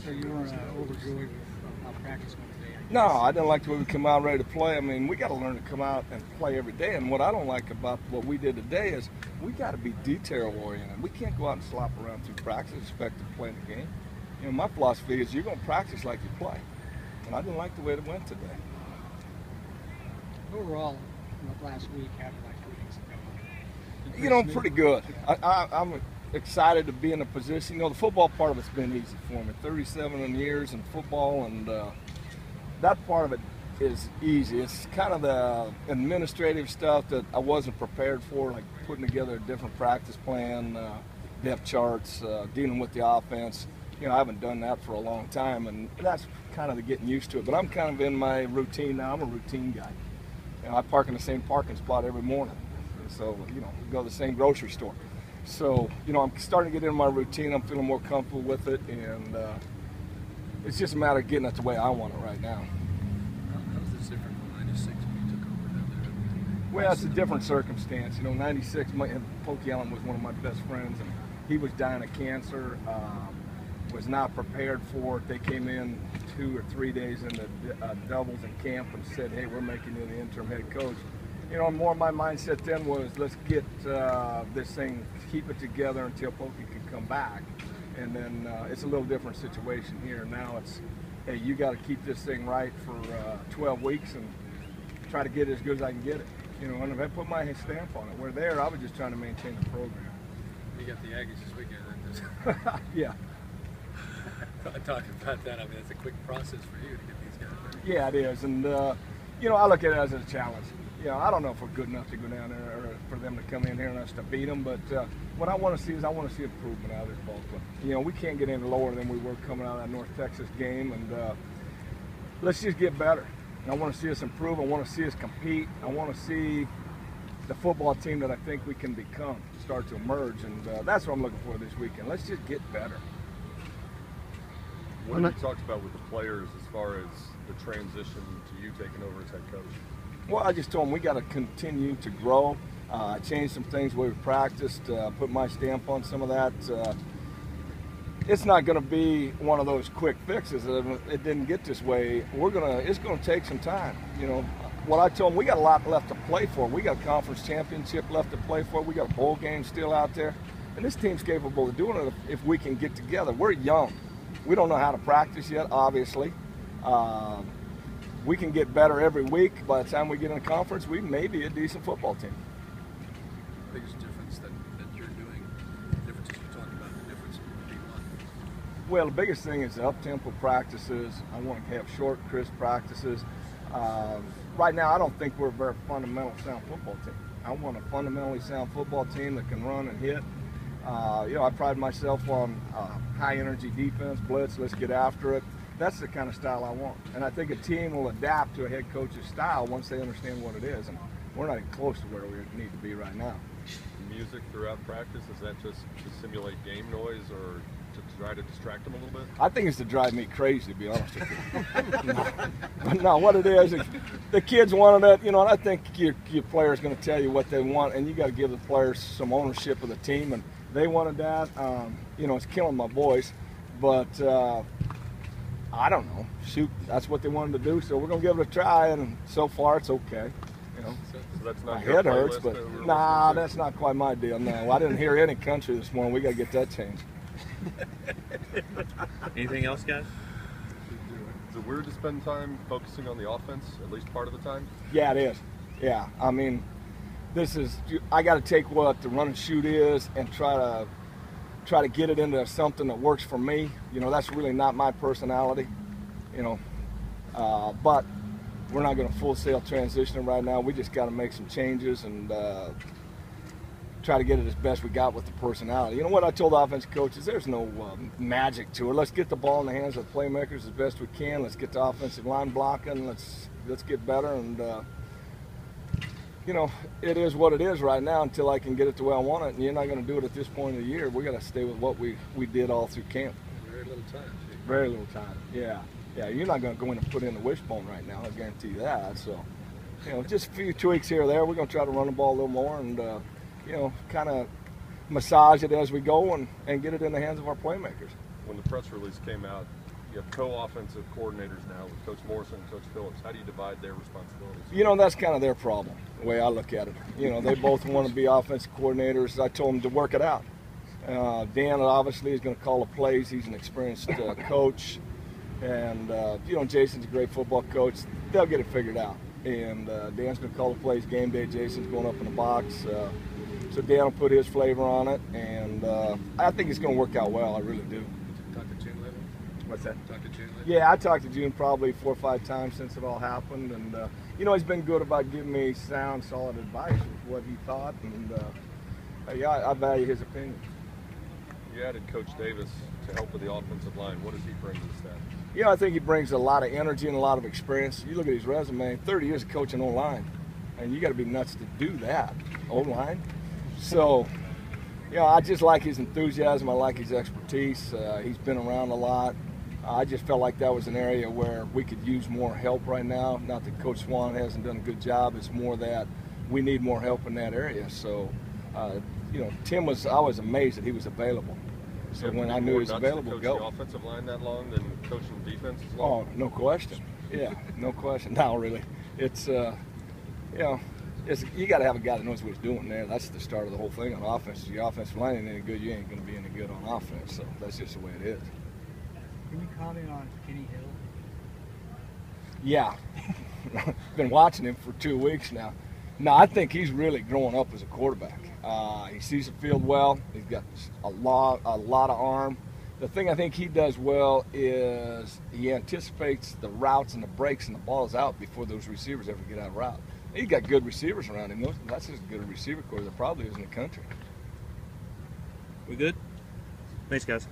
So you weren't overjoyed with how practice went today? No, I didn't like the way we come out ready to play. I mean, we got to learn to come out and play every day. And what I don't like about what we did today is we got to be detail-oriented. We can't go out and slop around through practice and expect to play the game. You know, my philosophy is you're going to practice like you play. And I didn't like the way it went today. Overall, last week, after like 2 weeks ago, You know, pretty good. I'm excited to be in a position. You know, the football part of it's been easy for me. 37 years in football, and that part of it is easy. It's kind of the administrative stuff that I wasn't prepared for, like putting together a different practice plan, depth charts, dealing with the offense. You know, I haven't done that for a long time, and that's kind of the getting used to it. But I'm kind of in my routine now. I'm a routine guy. You know, I park in the same parking spot every morning. So, you know, go to the same grocery store. So, you know, I'm starting to get in my routine. I'm feeling more comfortable with it, and it's just a matter of getting it the way I want it right now. How's this different from '96 when you took over down there? Well, it's a different circumstance. You know, '96, Pokey Allen was one of my best friends, and he was dying of cancer. Was not prepared for it. They came in 2 or 3 days in the doubles in camp and said, "Hey, we're making you the interim head coach." You know, more of my mindset then was, let's get this thing, keep it together until Pokey can come back. And then it's a little different situation here. Now it's, hey, you got to keep this thing right for 12 weeks and try to get it as good as I can get it. You know, and if I put my stamp on it, we're there. I was just trying to maintain the program. You got the Aggies this weekend. Yeah. Talking about that, I mean, it's a quick process for you to get these guys ready. Yeah, it is. And, you know, I look at it as a challenge. You know, I don't know if we're good enough to go down there or for them to come in here and us to beat them, but what I want to see is I want to see improvement out of this ball club. You know, we can't get any lower than we were coming out of that North Texas game, and let's just get better. And I want to see us improve. I want to see us compete. I want to see the football team that I think we can become start to emerge, and that's what I'm looking for this weekend. Let's just get better. What have you talked about with the players as far as the transition to you taking over as head coach? Well, I just told them we got to continue to grow, change some things the way we practiced, put my stamp on some of that. It's not going to be one of those quick fixes. It didn't get this way. It's going to take some time. You know, what I told them, we got a lot left to play for. We got a conference championship left to play for. We got a bowl game still out there, and this team's capable of doing it if we can get together. We're young. We don't know how to practice yet, obviously. We can get better every week. By the time we get in a conference, we may be a decent football team. The biggest difference that you're doing, the differences you're talking about, the difference would be what? Well, the biggest thing is the up-tempo practices. I want to have short, crisp practices. Right now, I don't think we're a very fundamental sound football team. I want a fundamentally sound football team that can run and hit. You know, I pride myself on high-energy defense, blitz, let's get after it. That's the kind of style I want. And I think a team will adapt to a head coach's style once they understand what it is. And we're not even close to where we need to be right now. Music throughout practice, is that just to simulate game noise or to try to distract them a little bit? I think it's to drive me crazy, to be honest with you. No, what it is, the kids wanted it, you know, and I think your player's going to tell you what they want, and you got to give the players some ownership of the team. And they wanted that. You know, it's killing my voice, but I don't know. Shoot, that's what they wanted to do, so we're gonna give it a try. And so far, it's okay. You know, so that's not my your head hurts, playlist but that we're nah, listening to? that's not quite my deal. No, I didn't hear any country this morning. We got to get that changed. Anything else, guys? Is it weird to spend time focusing on the offense, at least part of the time? Yeah, it is. Yeah, I mean, I got to take what the run and shoot is and try to get it into something that works for me. You know, that's really not my personality, you know. But we're not going to full sail transition it right now. We just got to make some changes and try to get it as best we got with the personality. You know what I told the offensive coaches? There's no magic to it. Let's get the ball in the hands of the playmakers as best we can. Let's get the offensive line blocking. Let's get better. And you know, it is what it is right now until I can get it the way I want it. And you're not going to do it at this point of the year. We got to stay with what we did all through camp. Very little time. Very little time. Yeah. Yeah. You're not going to go in and put in the wishbone right now. I guarantee you that. So, you know, just a few tweaks here or there. We're going to try to run the ball a little more and, you know, kind of massage it as we go and get it in the hands of our playmakers. When the press release came out You have co-offensive coordinators now with Coach Morrison and Coach Phillips. How do you divide their responsibilities? You know, that's kind of their problem, the way I look at it. You know, they both want to be offensive coordinators. I told them to work it out. Dan obviously is going to call the plays. He's an experienced coach. And, you know, Jason's a great football coach. They'll get it figured out. And Dan's going to call the plays game day. Jason's going up in the box. So Dan will put his flavor on it. And I think it's going to work out well. I really do. Talk to June lately? What's that? Talk to June lately? Yeah, I talked to June probably 4 or 5 times since it all happened, and you know, he's been good about giving me sound, solid advice with what he thought, and yeah, I value his opinion. You added Coach Davis to help with the offensive line. What does he bring to the staff? Yeah, I think he brings a lot of energy and a lot of experience. You look at his resume, 30 years of coaching O-line, and you got to be nuts to do that, O-line. So, you know, I just like his enthusiasm. I like his expertise. He's been around a lot. I just felt like that was an area where we could use more help right now. Not that Coach Swan hasn't done a good job. It's more that we need more help in that area. So, you know, I was amazed that he was available. So when I knew he was available, go. The offensive line that long than coaching defense as long? Oh, no question. Yeah, no question. Now, really, it's you know, you got to have a guy that knows what he's doing there. That's the start of the whole thing on offense. If your offensive line ain't any good, you ain't going to be any good on offense. So that's just the way it is. Can you comment on Kenny Hill? Yeah, been watching him for 2 weeks now. No, I think he's really growing up as a quarterback. He sees the field well. He's got a lot of arm. The thing I think he does well is he anticipates the routes and the breaks and the ball's out before those receivers ever get out of route. He's got good receivers around him. That's as good a receiver corps there probably is in the country. We good? Thanks, guys.